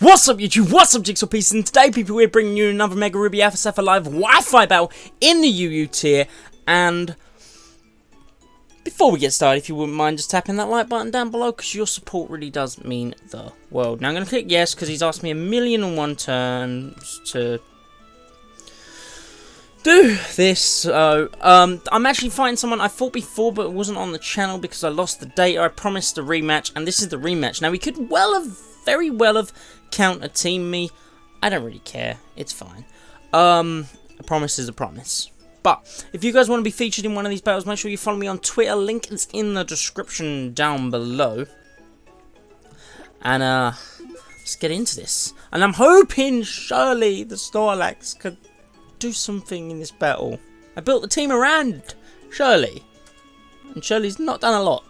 What's up YouTube, what's up Jigsaw Pieces, and today people we're bringing you another Mega Ruby Alpha Sapphire Live Wi-Fi battle in the UU tier. And before we get started, if you wouldn't mind just tapping that like button down below, because your support really does mean the world. Now I'm going to click yes because he's asked me 1,000,001 turns to do this. So I'm actually fighting someone I fought before but it wasn't on the channel because I lost the data. I promised a rematch and this is the rematch. Now we could very well have counter-teamed me. I don't really care. It's fine. A promise is a promise. But if you guys want to be featured in one of these battles, make sure you follow me on Twitter. Link is in the description down below. And let's get into this. And I'm hoping surely the Snorlax could do something in this battle. I built the team around Shirley, and Shirley's not done a lot.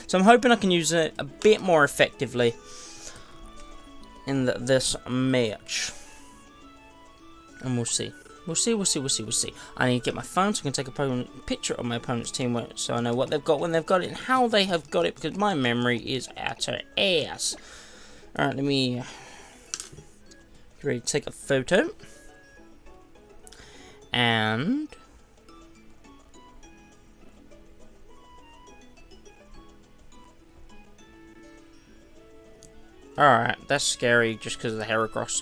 So I'm hoping I can use it a bit more effectively in this match. And we'll see. We'll see. I need to get my phone so I can take a picture of my opponent's team so I know what they've got, when they've got it, and how they have got it, because my memory is utter ass. Alright, let me ready to take a photo. And alright, that's scary just because of the Heracross.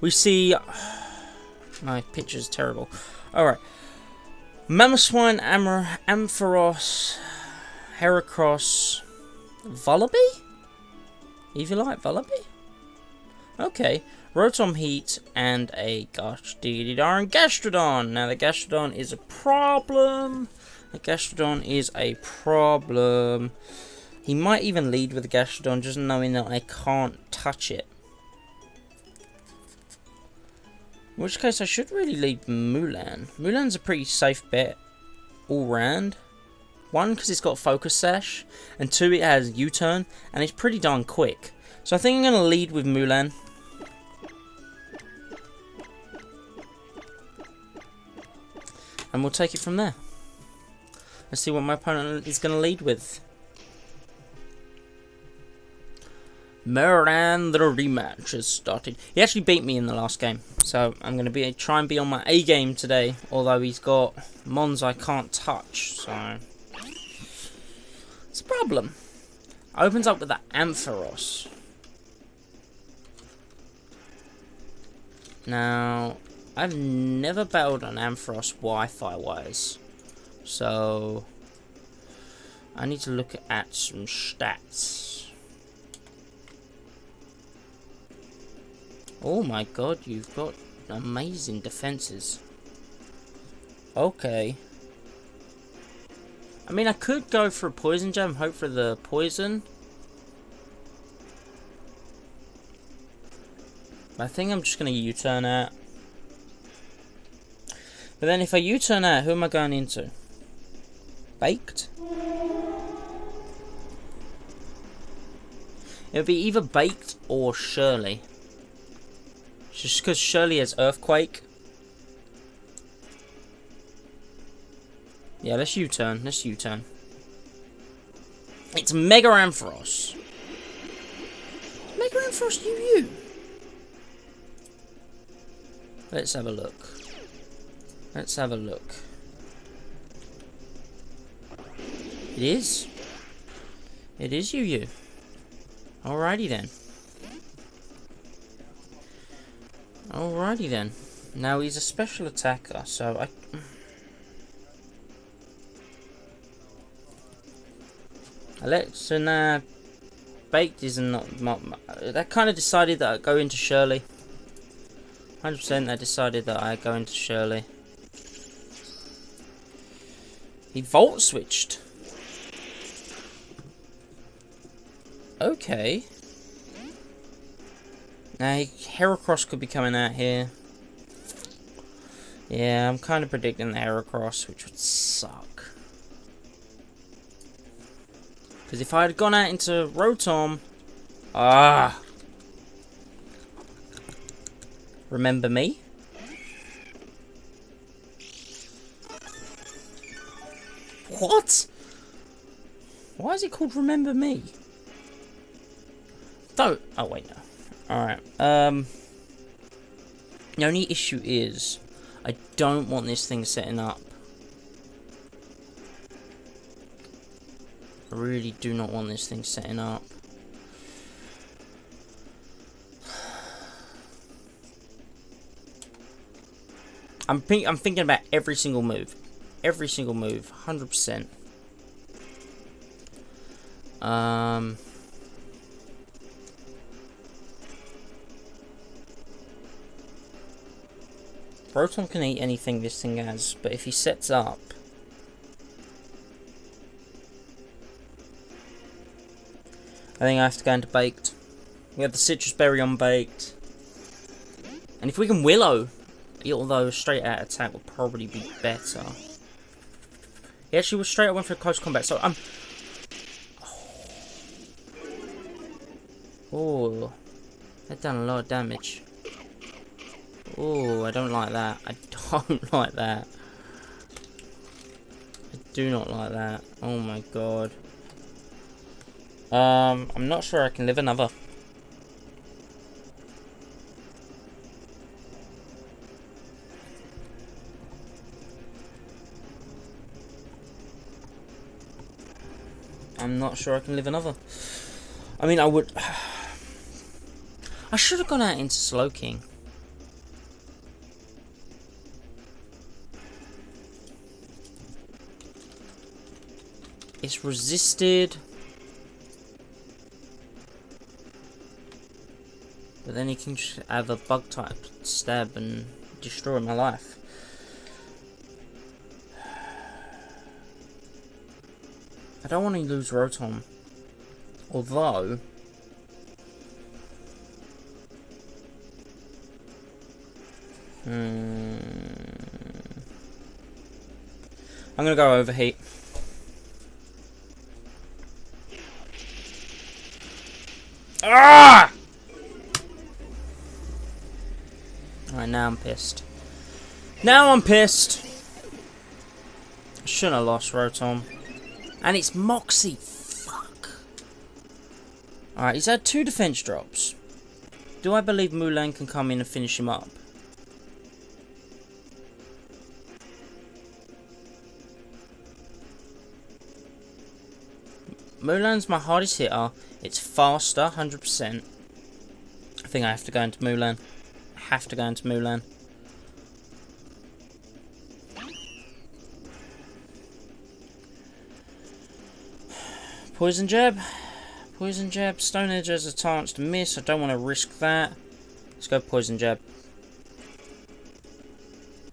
We see my picture's terrible. Alright. Mamoswine, Ampharos, Heracross, Vullaby? If you like, Vullaby? Okay. Rotom Heat and a gosh diggity darn Gastrodon. Now the Gastrodon is a problem. He might even lead with the Gastrodon, just knowing that I can't touch it. In which case I should really lead Mulan. Mulan's a pretty safe bet all round. One, because it's got Focus Sash, and two, it has U-turn, and it's pretty darn quick. So I think I'm going to lead with Mulan. And we'll take it from there. Let's see what my opponent is going to lead with. Mehran, the rematch has started. He actually beat me in the last game, so I'm going to try and be on my A game today. Although he's got mons I can't touch, so it's a problem. Opens up with the Ampharos. Now, I've never battled an Ampharos Wi-Fi wise, so I need to look at some stats. Oh my god, you've got amazing defenses. Okay. I mean, I could go for a poison jab and hope for the poison. But I think I'm just going to U-turn out. But then if I U-turn out, who am I going into? Baked? It would be either Baked or Shirley. Just because Shirley has Earthquake. Yeah, let's U-turn. It's Mega Ampharos. Mega Ampharos UU. Let's have a look. It is UU. Alrighty then. Now he's a special attacker, so so now Baked is not. I kind of decided that I'd go into Shirley. 100% I decided that I'd go into Shirley. He Volt switched. Okay. Now, Heracross could be coming out here. Yeah, I'm kind of predicting the Heracross, which would suck. Because if I had gone out into Rotom... Remember me? What? Why is it called Remember Me? Don't. Oh wait, no. All right. The only issue is I don't want this thing setting up. I really do not want this thing setting up. I'm thinking about every single move. Every single move. 100%. Rotom can eat anything this thing has, but if he sets up... I think I have to go into baked. We have the citrus berry on baked. And if we can willow, although straight out attack will probably be better. He actually was straight up went for close combat, so I'm... Oh, that done a lot of damage. Oh, I don't like that. I don't like that. I do not like that. Oh my god. I'm not sure I can live another. I'm not sure I can live another. I mean, I would... I should have gone out into Slowking. It's resisted. But then he can just have a bug type stab and destroy my life. I don't want to lose Rotom. Although... I'm going to go Overheat. Ah! Alright, now I'm pissed. Now I'm pissed! I shouldn't have lost Rotom. And it's Moxie. Fuck. Alright, he's had 2 defense drops. Do I believe Mulan can come in and finish him up? Mulan's my hardest hitter. It's faster, 100%. I think I have to go into Mulan. I have to go into Mulan. Poison Jab. Poison Jab. Stone Edge has a chance to miss. I don't want to risk that. Let's go Poison Jab.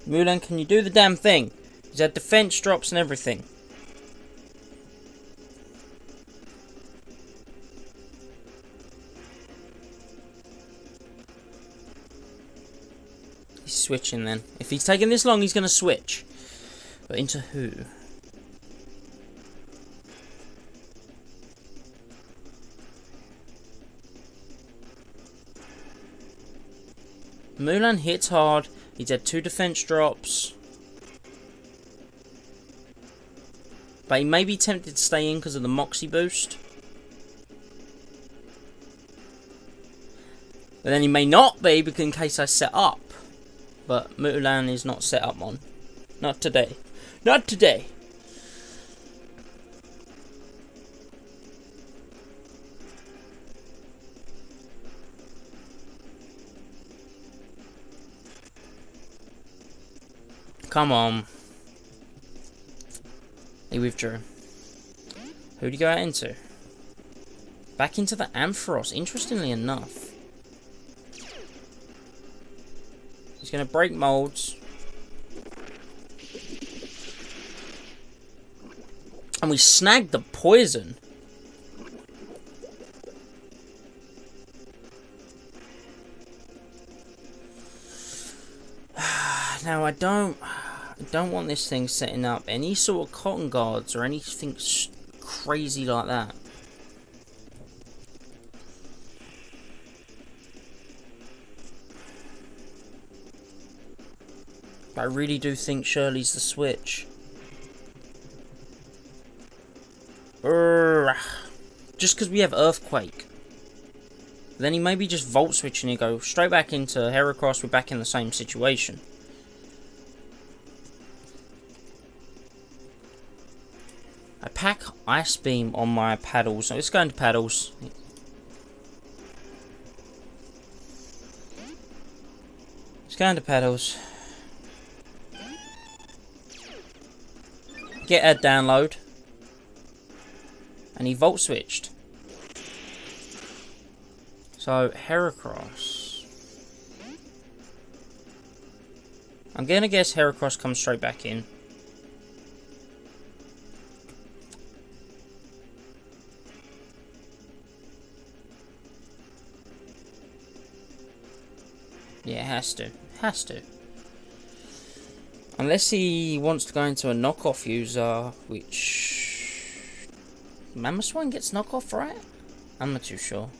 Mulan, can you do the damn thing? He's had defense drops and everything. He's switching then. If he's taking this long, he's going to switch. But into who? Mulan hits hard. He's had 2 defense drops. But he may be tempted to stay in because of the Moxie boost. But then he may not be because in case I set up. But Mulan is not set up on. Not today. Not today. Come on. He withdrew. Who did he go out into? Back into the Ampharos, interestingly enough. He's going to break molds. And we snagged the poison. Now I don't want this thing setting up any sort of cotton guards or anything crazy like that. I really do think Shirley's the switch. Just because we have Earthquake. Then he maybe just volt switch and you go straight back into Heracross. We're back in the same situation. I pack Ice Beam on my paddles. So let's go into paddles. Let's go into paddles. Get a download. And he volt switched. So, Heracross. I'm gonna guess Heracross comes straight back in. Yeah, it has to. Has to. Unless he wants to go into a knockoff user, which... Mamoswine gets knockoff, right? I'm not too sure.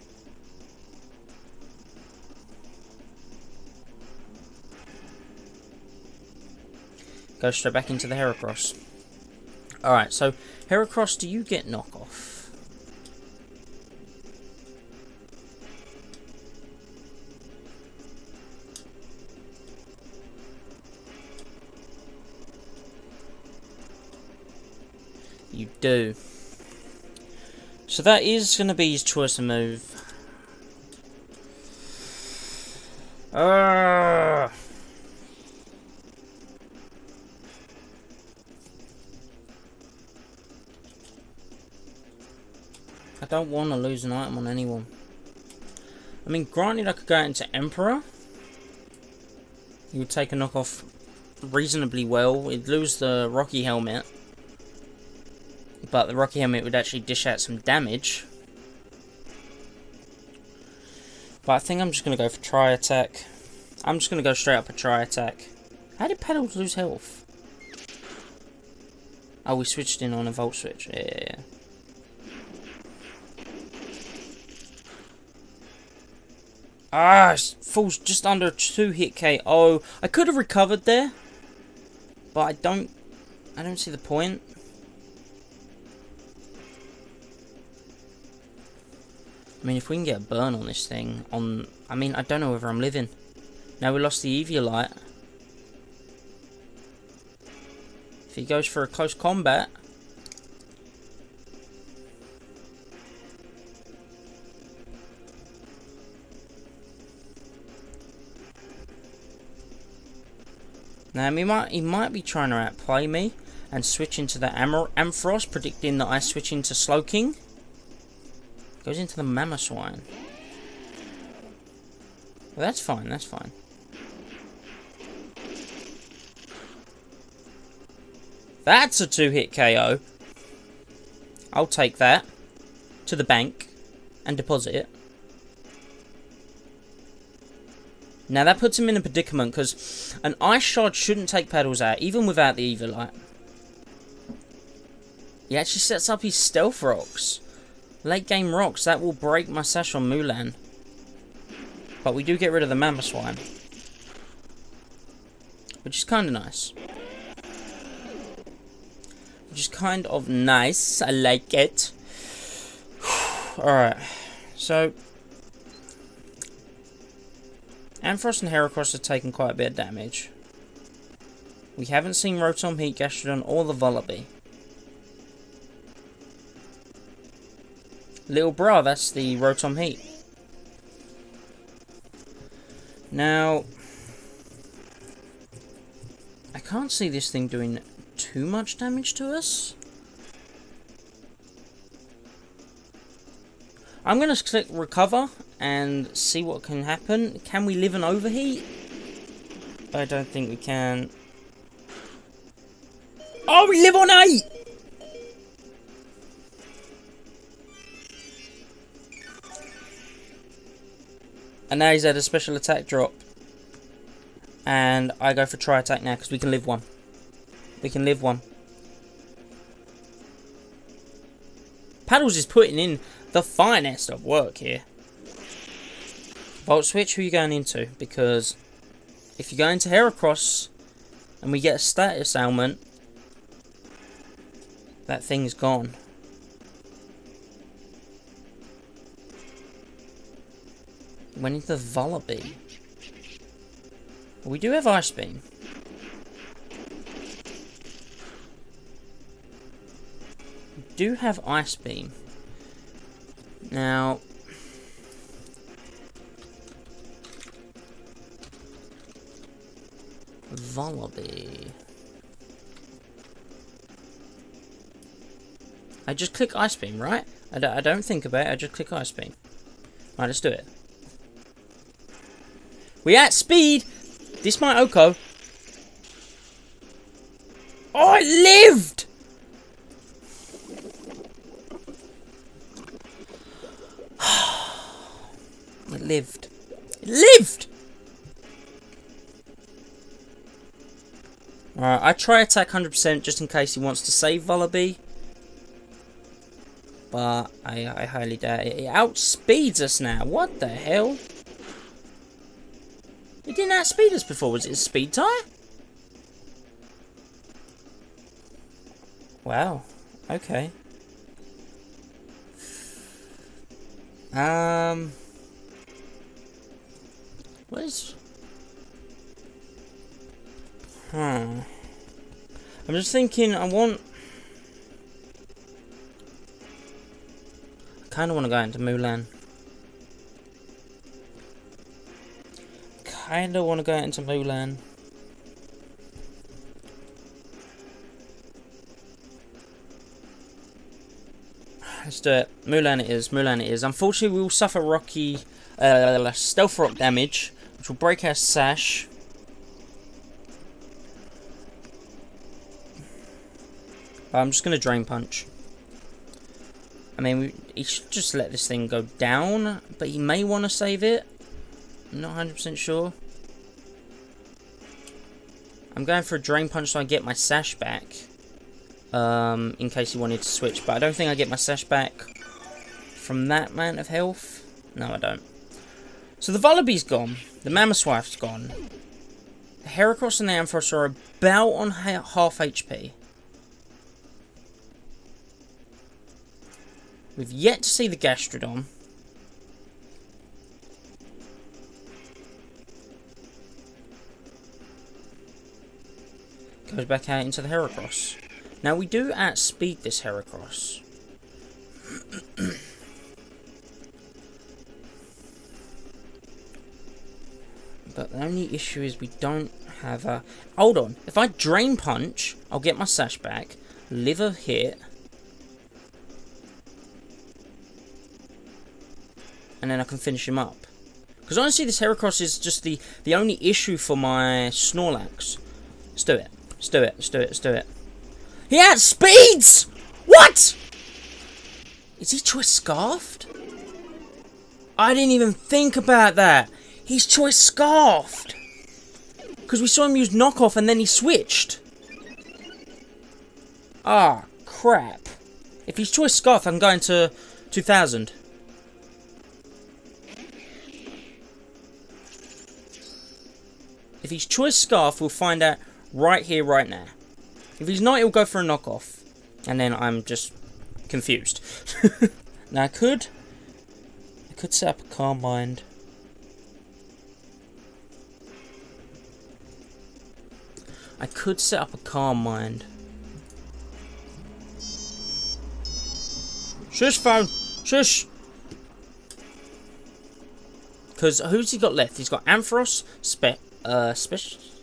Go straight back into the Heracross. Alright, so Heracross, do you get knockoff? You do. So that is going to be his choice of move. I don't want to lose an item on anyone. I mean, granted, I could go out into Emperor. He would take a knockoff reasonably well. He'd lose the Rocky Helmet. But the Rocky Helmet would actually dish out some damage. But I think I'm just going to go for Tri Attack. I'm just going to go straight up a Tri Attack. How did Paddles lose health? Oh, we switched in on a Volt Switch. Yeah. Ah, falls just under a 2-hit KO. I could have recovered there. But I don't see the point. I mean, if we can get a burn on this thing, I mean, I don't know whether I'm living. Now we lost the Eviolite. If he goes for a close combat. Now he might be trying to outplay me and switch into the Ampharos, predicting that I switch into Slowking. Goes into the Mamoswine. Well, that's fine, that's fine. That's a 2-hit KO. I'll take that to the bank and deposit it. Now that puts him in a predicament because an Ice Shard shouldn't take Paddles out, even without the Eviolite. He actually sets up his Stealth Rocks. Late game rocks, that will break my sash on Mulan. But we do get rid of the Mamoswine. Which is kind of nice. Which is kind of nice, I like it. Alright, so... Ampharos and Heracross have taken quite a bit of damage. We haven't seen Rotom, Heat, Gastrodon, or the Vullaby. Little bra, that's the Rotom Heat. Now, I can't see this thing doing too much damage to us. I'm going to click recover and see what can happen. Can we live an overheat? I don't think we can. Oh, we live on 8! And now he's had a special attack drop. And I go for Tri Attack now because we can live one. We can live one. Paddles is putting in the finest of work here. Volt Switch, who are you going into? Because if you go into Heracross and we get a status ailment, that thing's gone. Went into the Volleybee. We do have Ice Beam. We do have Ice Beam. Now... Volleybee. I just click Ice Beam, right? I don't think about it, I just click Ice Beam. Right, let's do it. We at speed! This might Oko. Oh, it lived! It lived. It lived! Alright, I try attack 100% just in case he wants to save Volleybee. But I highly doubt it. It outspeeds us now. What the hell? It didn't outspeed us before. Was it a speed tie? Wow. Okay. What is... I'm just thinking, I kind of want to go into Mulan. Let's do it. Mulan it is. Unfortunately, we will suffer rocky stealth rock damage, which will break our sash. I'm just going to Drain Punch. I mean, he should just let this thing go down, but he may want to save it. I'm not 100% sure. I'm going for a Drain Punch so I get my sash back. In case he wanted to switch, but I don't think I get my sash back from that amount of health. No, I don't. So the Vollabee's gone. The Mammothwife's gone. The Heracross and the Ampharos are about on half HP. We've yet to see the Gastrodon. Goes back out into the Heracross. Now we do outspeed this Heracross. But the only issue is we don't have a... Hold on. If I Drain Punch, I'll get my sash back. Live a hit. And then I can finish him up. Because honestly, this Heracross is just the only issue for my Snorlax. Let's do it. Let's do it. Let's do it. Let's do it. He outspeeds! What? Is he Choice Scarfed? I didn't even think about that. He's Choice Scarfed. Because we saw him use Knockoff and then he switched. Ah, crap. If he's Choice Scarfed, I'm going to 2000. If he's Choice Scarf, we'll find out right here, right now. If he's not, he'll go for a knockoff. And then I'm just confused. Now, I could set up a Calm Mind. I could set up a Calm Mind. Shush, phone! Shush! Because who's he got left? He's got Ampharos,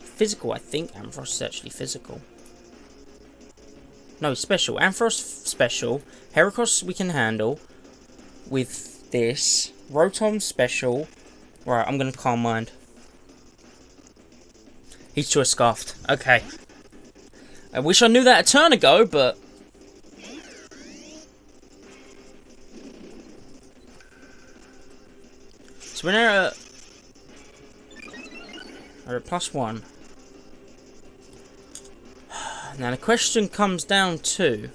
Physical, I think. Ampharos is actually physical. No, special. Ampharos, special. Heracross we can handle with this. Rotom, special. Right, I'm going to Calm Mind. He's Choice Scarfed. Okay. I wish I knew that a turn ago, but... So we're now at... We're at +1. Now the question comes down to...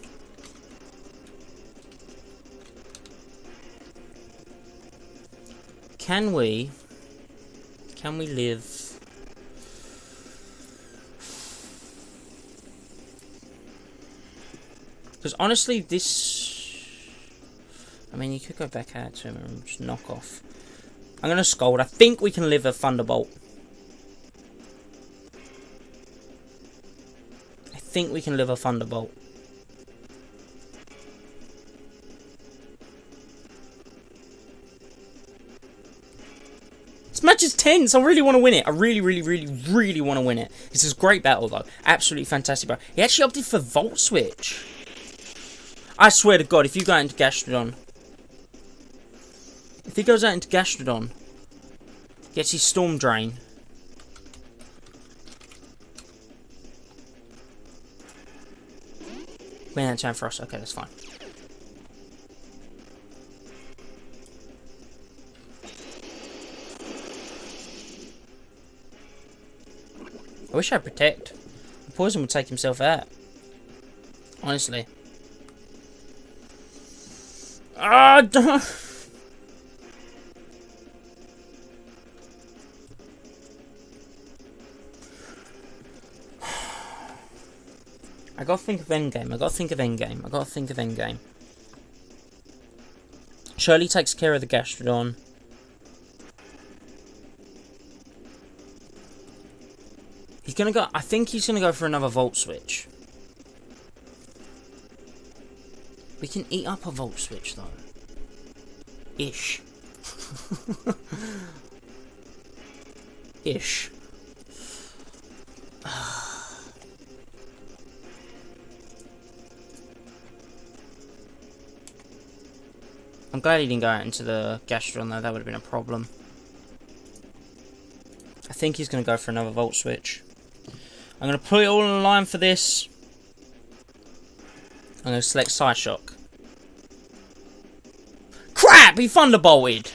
Can we live... Because honestly, this... I mean, you could go back out to him and just knock off. I'm going to scold. I think we can live a Thunderbolt. I think we can live a Thunderbolt. This match is tense. I really want to win it. I really want to win it. This is a great battle, though. Absolutely fantastic battle. He actually opted for Volt Switch. I swear to God, if you go out into Gastrodon... If he goes out into Gastrodon... Gets his Storm Drain... Win that for us. Okay, that's fine. I wish I'd Protect. The poison would take himself out. Honestly. Ah, I gotta think of endgame. I gotta think of endgame. I gotta think of endgame. Shirley takes care of the Gastrodon. He's gonna go. I think he's gonna go for another Volt Switch. We can eat up a Volt Switch though. Ish. Ish. I'm glad he didn't go out into the Gastrodon though, that would have been a problem. I think he's going to go for another Volt Switch. I'm going to put it all on the line for this. I'm going to select Psyshock. Crap! He Thunderbolted!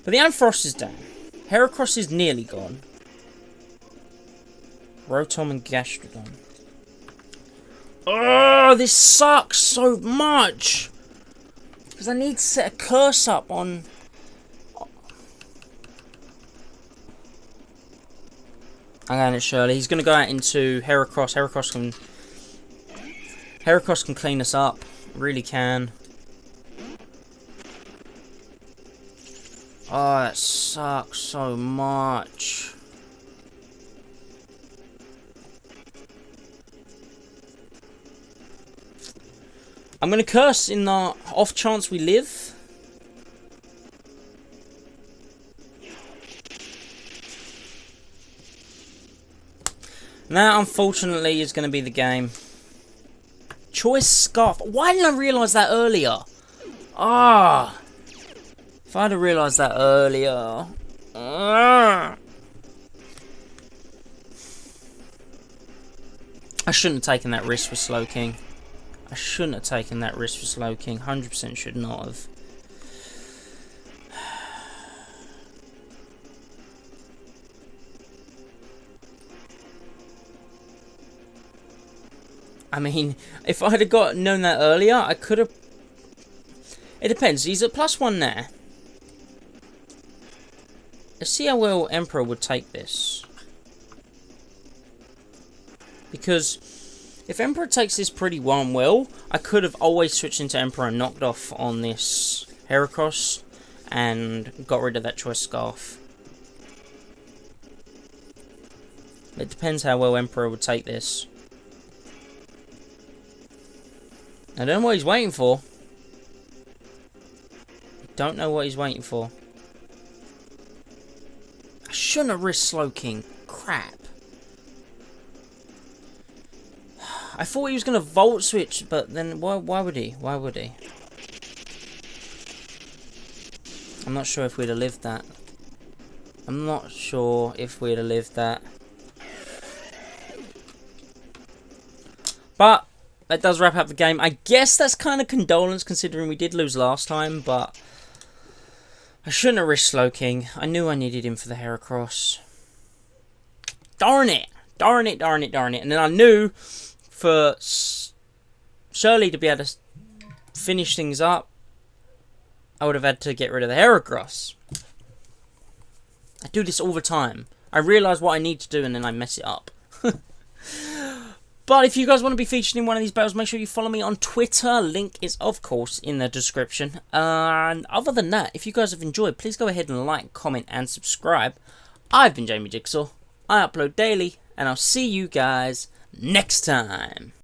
But the Ampharos is down. Heracross is nearly gone. Rotom and Gastrodon. Oh, this sucks so much! Because I need to set a curse up on... I'm going to Shirley. He's going to go out into Heracross. Heracross can clean us up. Really can. Oh, that sucks so much. I'm going to curse in the off chance we live. That, unfortunately, is going to be the game. Choice Scarf. Why didn't I realise that earlier? Ah. If I'd have realised that earlier. I shouldn't have taken that risk with Slowking. I shouldn't have taken that risk with Slowking. 100% should not have. I mean, if I'd have known that earlier, I could have... It depends. He's at +1 there. Let's see how well Emperor would take this. Because if Emperor takes this pretty well, I could have always switched into Emperor and knocked off on this Heracross and got rid of that Choice Scarf. It depends how well Emperor would take this. I don't know what he's waiting for. Don't know what he's waiting for. I shouldn't have risked Slowking. Crap. I thought he was going to Volt Switch, but then why would he? Why would he? I'm not sure if we'd have lived that. I'm not sure if we'd have lived that. But that does wrap up the game. I guess that's kind of condolence considering we did lose last time, but I shouldn't have risked Slowking. I knew I needed him for the Heracross. Darn it! Darn it, darn it, darn it. And then I knew for Shirley to be able to finish things up, I would have had to get rid of the Heracross. I do this all the time. I realise what I need to do and then I mess it up. But if you guys want to be featured in one of these battles, make sure you follow me on Twitter. Link is, of course, in the description. And other than that, if you guys have enjoyed, please go ahead and like, comment, and subscribe. I've been Jamie Jigsaw. I upload daily, and I'll see you guys next time.